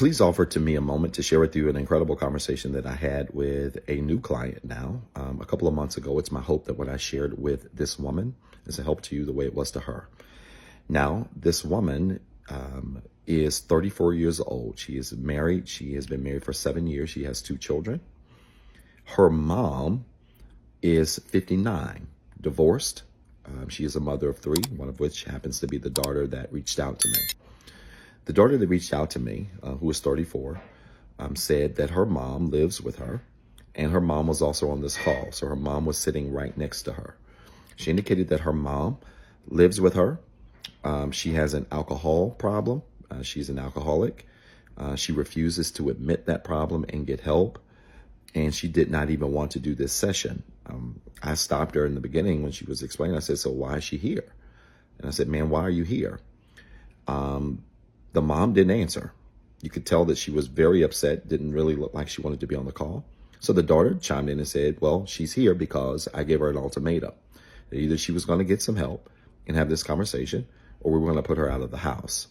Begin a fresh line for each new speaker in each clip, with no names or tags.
Please offer to me a moment to share with you an incredible conversation that I had with a new client now. A couple of months ago. It's my hope that what I shared with this woman is a help to you the way it was to her. Now, this woman is 34 years old. She is married. She has been married for 7 years. She has 2 children. Her mom is 59, divorced. She is a mother of 3, one of which happens to be the daughter that reached out to me. The daughter that reached out to me, who is 34, said that her mom lives with her, and her mom was also on this call. So her mom was sitting right next to her. She indicated that her mom lives with her. She has an alcohol problem. She's an alcoholic. She refuses to admit that problem and get help. And she did not even want to do this session. I stopped her in the beginning when she was explaining. I said, so why is she here? And I said, man, why are you here? The mom didn't answer. You could tell that she was very upset, didn't really look like she wanted to be on the call. So the daughter chimed in and said, well, she's here because I gave her an ultimatum. Either she was going to get some help and have this conversation, or we were going to put her out of the house.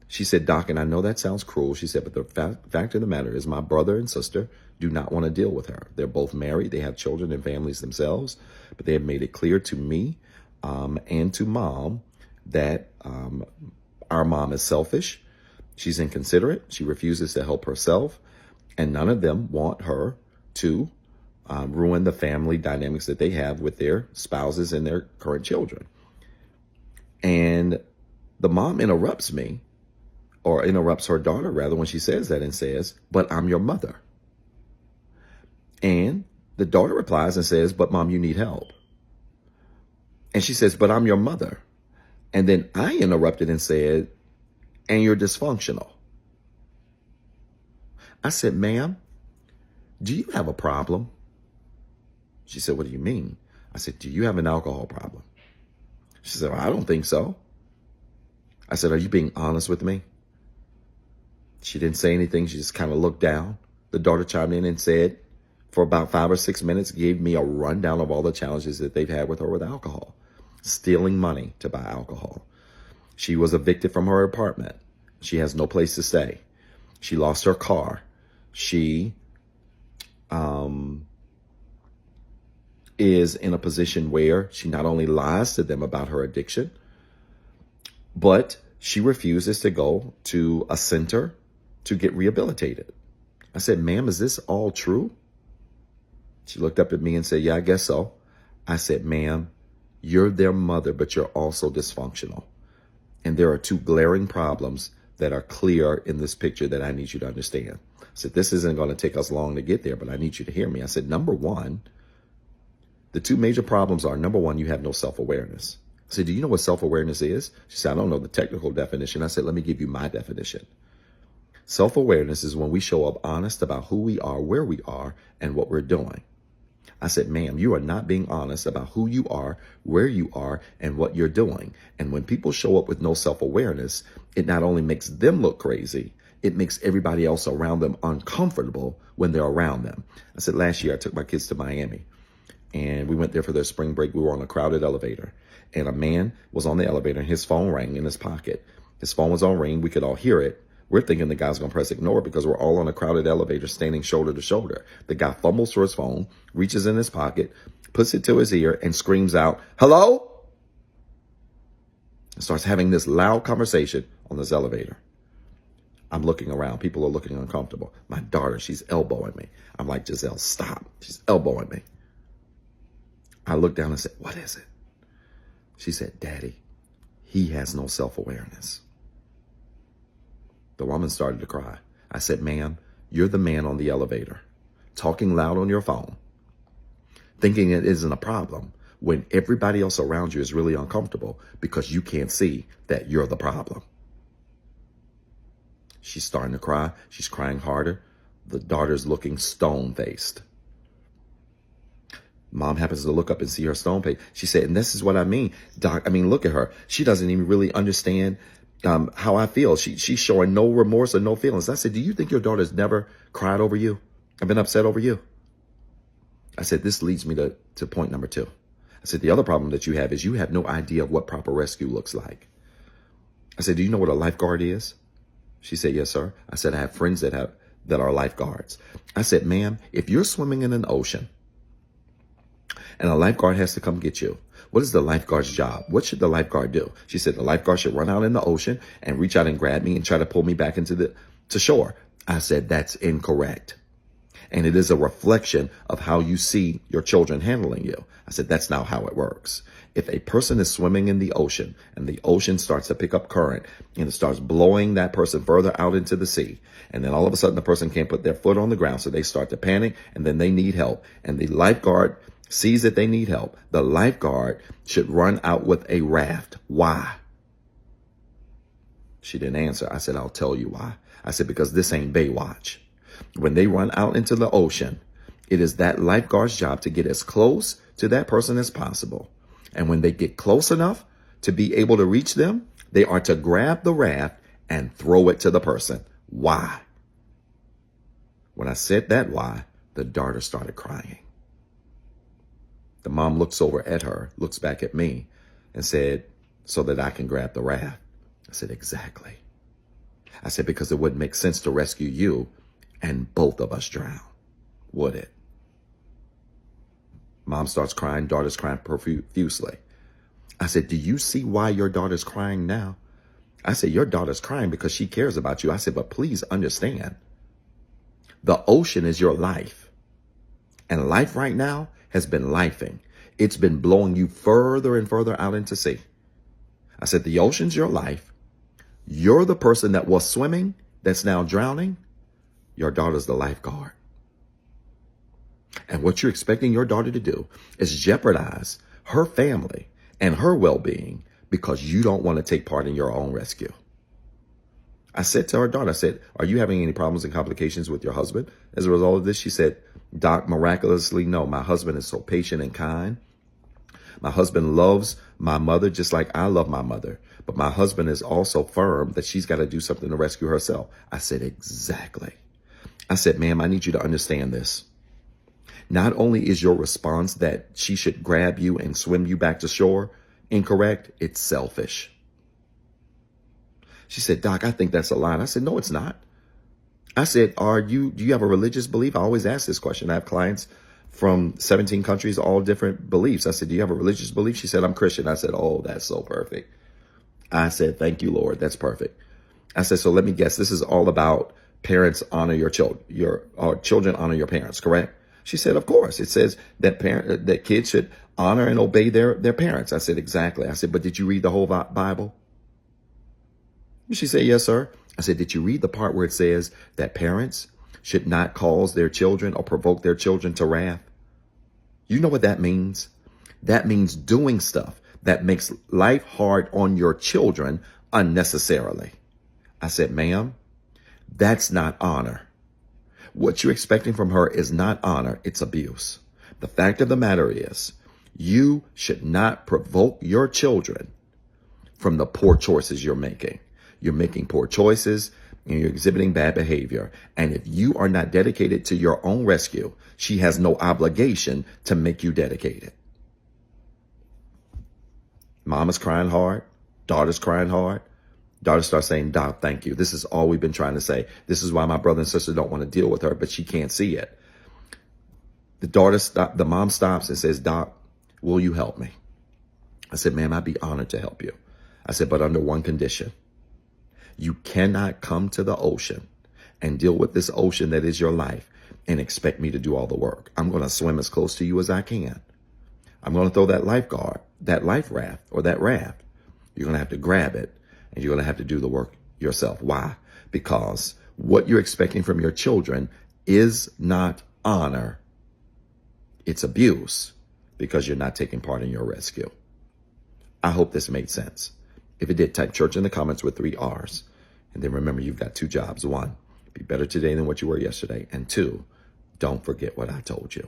She said, Doc, and I know that sounds cruel. She said, but the fact of the matter is my brother and sister do not want to deal with her. They're both married. They have children and families themselves, but they have made it clear to me and to mom that our mom is selfish. She's inconsiderate. She refuses to help herself. And none of them want her to ruin the family dynamics that they have with their spouses and their current children. And the mom interrupts me, or interrupts her daughter rather, when she says that and says, but I'm your mother. And the daughter replies and says, but mom, you need help. And she says, but I'm your mother. And then I interrupted and said, and you're dysfunctional. I said, ma'am, do you have a problem? She said, what do you mean? I said, do you have an alcohol problem? She said, well, I don't think so. I said, are you being honest with me? She didn't say anything. She just kind of looked down. The daughter chimed in and said, for about 5 or 6 minutes, gave me a rundown of all the challenges that they've had with her with alcohol. Stealing money to buy alcohol. She was evicted from her apartment. She has no place to stay. She lost her car. She is in a position where she not only lies to them about her addiction, but she refuses to go to a center to get rehabilitated. I said, ma'am, is this all true? She looked up at me and said, yeah, I guess so. I said, ma'am, you're their mother, but you're also dysfunctional. And there are 2 glaring problems that are clear in this picture that I need you to understand. I said, this isn't going to take us long to get there, but I need you to hear me. I said, number 1, the 2 major problems are, number 1, you have no self-awareness. I said, do you know what self-awareness is? She said, I don't know the technical definition. I said, let me give you my definition. Self-awareness is when we show up honest about who we are, where we are, and what we're doing. I said, ma'am, you are not being honest about who you are, where you are, and what you're doing. And when people show up with no self-awareness, it not only makes them look crazy, it makes everybody else around them uncomfortable when they're around them. I said, last year I took my kids to Miami, and we went there for their spring break. We were on a crowded elevator, and a man was on the elevator, and his phone rang in his pocket. His phone was on ring. We could all hear it. We're thinking the guy's going to press ignore because we're all on a crowded elevator standing shoulder to shoulder. The guy fumbles for his phone, reaches in his pocket, puts it to his ear, and screams out, hello? And starts having this loud conversation on this elevator. I'm looking around. People are looking uncomfortable. My daughter, she's elbowing me. I'm like, Giselle, stop. She's elbowing me. I looked down and said, what is it? She said, Daddy, he has no self-awareness. The woman started to cry. I said, ma'am, you're the man on the elevator, talking loud on your phone, thinking it isn't a problem when everybody else around you is really uncomfortable because you can't see that you're the problem. She's starting to cry. She's crying harder. The daughter's looking stone-faced. Mom happens to look up and see her stone-faced. She said, and this is what I mean, Doc. I mean, look at her. She doesn't even really understand how I feel. She's showing no remorse or no feelings. I said, do you think your daughter's never cried over you? I've been upset over you. I said, this leads me to point number 2. I said, the other problem that you have is you have no idea of what proper rescue looks like. I said, do you know what a lifeguard is? She said, yes, sir. I said, I have friends that are lifeguards. I said, ma'am, if you're swimming in an ocean and a lifeguard has to come get you, what is the lifeguard's job? What should the lifeguard do? She said, the lifeguard should run out in the ocean and reach out and grab me and try to pull me back to shore. I said, that's incorrect. And it is a reflection of how you see your children handling you. I said, that's not how it works. If a person is swimming in the ocean and the ocean starts to pick up current and it starts blowing that person further out into the sea, and then all of a sudden the person can't put their foot on the ground, so they start to panic, and then they need help, and the lifeguard sees that they need help, the lifeguard should run out with a raft. Why? She didn't answer. I said, I'll tell you why. I said, because this ain't Baywatch. When they run out into the ocean, it is that lifeguard's job to get as close to that person as possible. And when they get close enough to be able to reach them, they are to grab the raft and throw it to the person. Why? When I said that why, the daughter started crying. The mom looks over at her, looks back at me, and said, so that I can grab the raft. I said, exactly. I said, because it wouldn't make sense to rescue you and both of us drown, would it? Mom starts crying, daughter's crying profusely. I said, do you see why your daughter's crying now? I said, your daughter's crying because she cares about you. I said, but please understand, the ocean is your life. And life right now has been lifing. It's been blowing you further and further out into sea. I said, the ocean's your life. You're the person that was swimming that's now drowning. Your daughter's the lifeguard. And what you're expecting your daughter to do is jeopardize her family and her well-being because you don't want to take part in your own rescue. I said to her daughter, I said, are you having any problems and complications with your husband as a result of this? She said, Doc, miraculously, no. My husband is so patient and kind. My husband loves my mother just like I love my mother. But my husband is also firm that she's got to do something to rescue herself. I said, exactly. I said, ma'am, I need you to understand this. Not only is your response that she should grab you and swim you back to shore incorrect, it's selfish. She said, Doc, I think that's a lie. I said, no, it's not. I said, do you have a religious belief? I always ask this question. I have clients from 17 countries, all different beliefs. I said, do you have a religious belief? She said, I'm Christian. I said, oh, that's so perfect. I said, thank you, Lord. That's perfect. I said, so let me guess. This is all about parents honor your children, children honor your parents, correct? She said, of course. It says that kids should honor and obey their parents. I said, exactly. I said, but did you read the whole Bible? She said, yes, sir. I said, did you read the part where it says that parents should not cause their children or provoke their children to wrath? You know what that means? That means doing stuff that makes life hard on your children unnecessarily. I said, ma'am, that's not honor. What you're expecting from her is not honor, it's abuse. The fact of the matter is, you should not provoke your children from the poor choices you're making. You're making poor choices and you're exhibiting bad behavior. And if you are not dedicated to your own rescue, she has no obligation to make you dedicated. Mama's crying hard. Daughter's crying hard. Daughter starts saying, Doc, thank you. This is all we've been trying to say. This is why my brother and sister don't want to deal with her, but she can't see it. The mom stops and says, Doc, will you help me? I said, ma'am, I'd be honored to help you. I said, but under one condition. You cannot come to the ocean and deal with this ocean that is your life and expect me to do all the work. I'm going to swim as close to you as I can. I'm going to throw that life raft or that raft. You're going to have to grab it and you're going to have to do the work yourself. Why? Because what you're expecting from your children is not honor. It's abuse because you're not taking part in your rescue. I hope this made sense. If it did, type church in the comments with 3 R's. And then remember, you've got 2 jobs. 1, be better today than what you were yesterday. And 2, don't forget what I told you.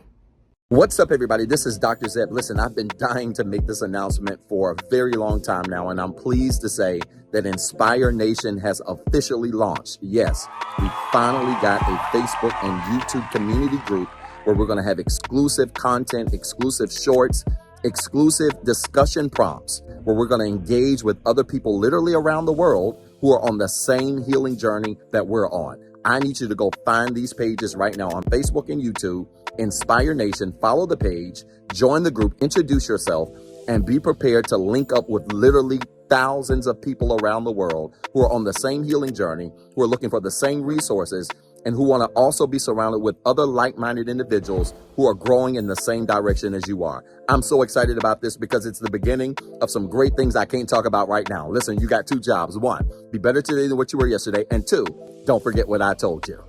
What's up, everybody? This is Dr. Zeb. Listen, I've been dying to make this announcement for a very long time now, and I'm pleased to say that Inspire Nation has officially launched. Yes, we finally got a Facebook and YouTube community group where we're going to have exclusive content, exclusive shorts, exclusive discussion prompts where we're going to engage with other people literally around the world who are on the same healing journey that we're on. I need you to go find these pages right now on Facebook and YouTube. Inspire Nation, follow the page, join the group, introduce yourself, and be prepared to link up with literally thousands of people around the world who are on the same healing journey, who are looking for the same resources, and who want to also be surrounded with other like-minded individuals who are growing in the same direction as you are. I'm so excited about this because it's the beginning of some great things I can't talk about right now. Listen, you got two jobs. One, be better today than what you were yesterday. And two, don't forget what I told you.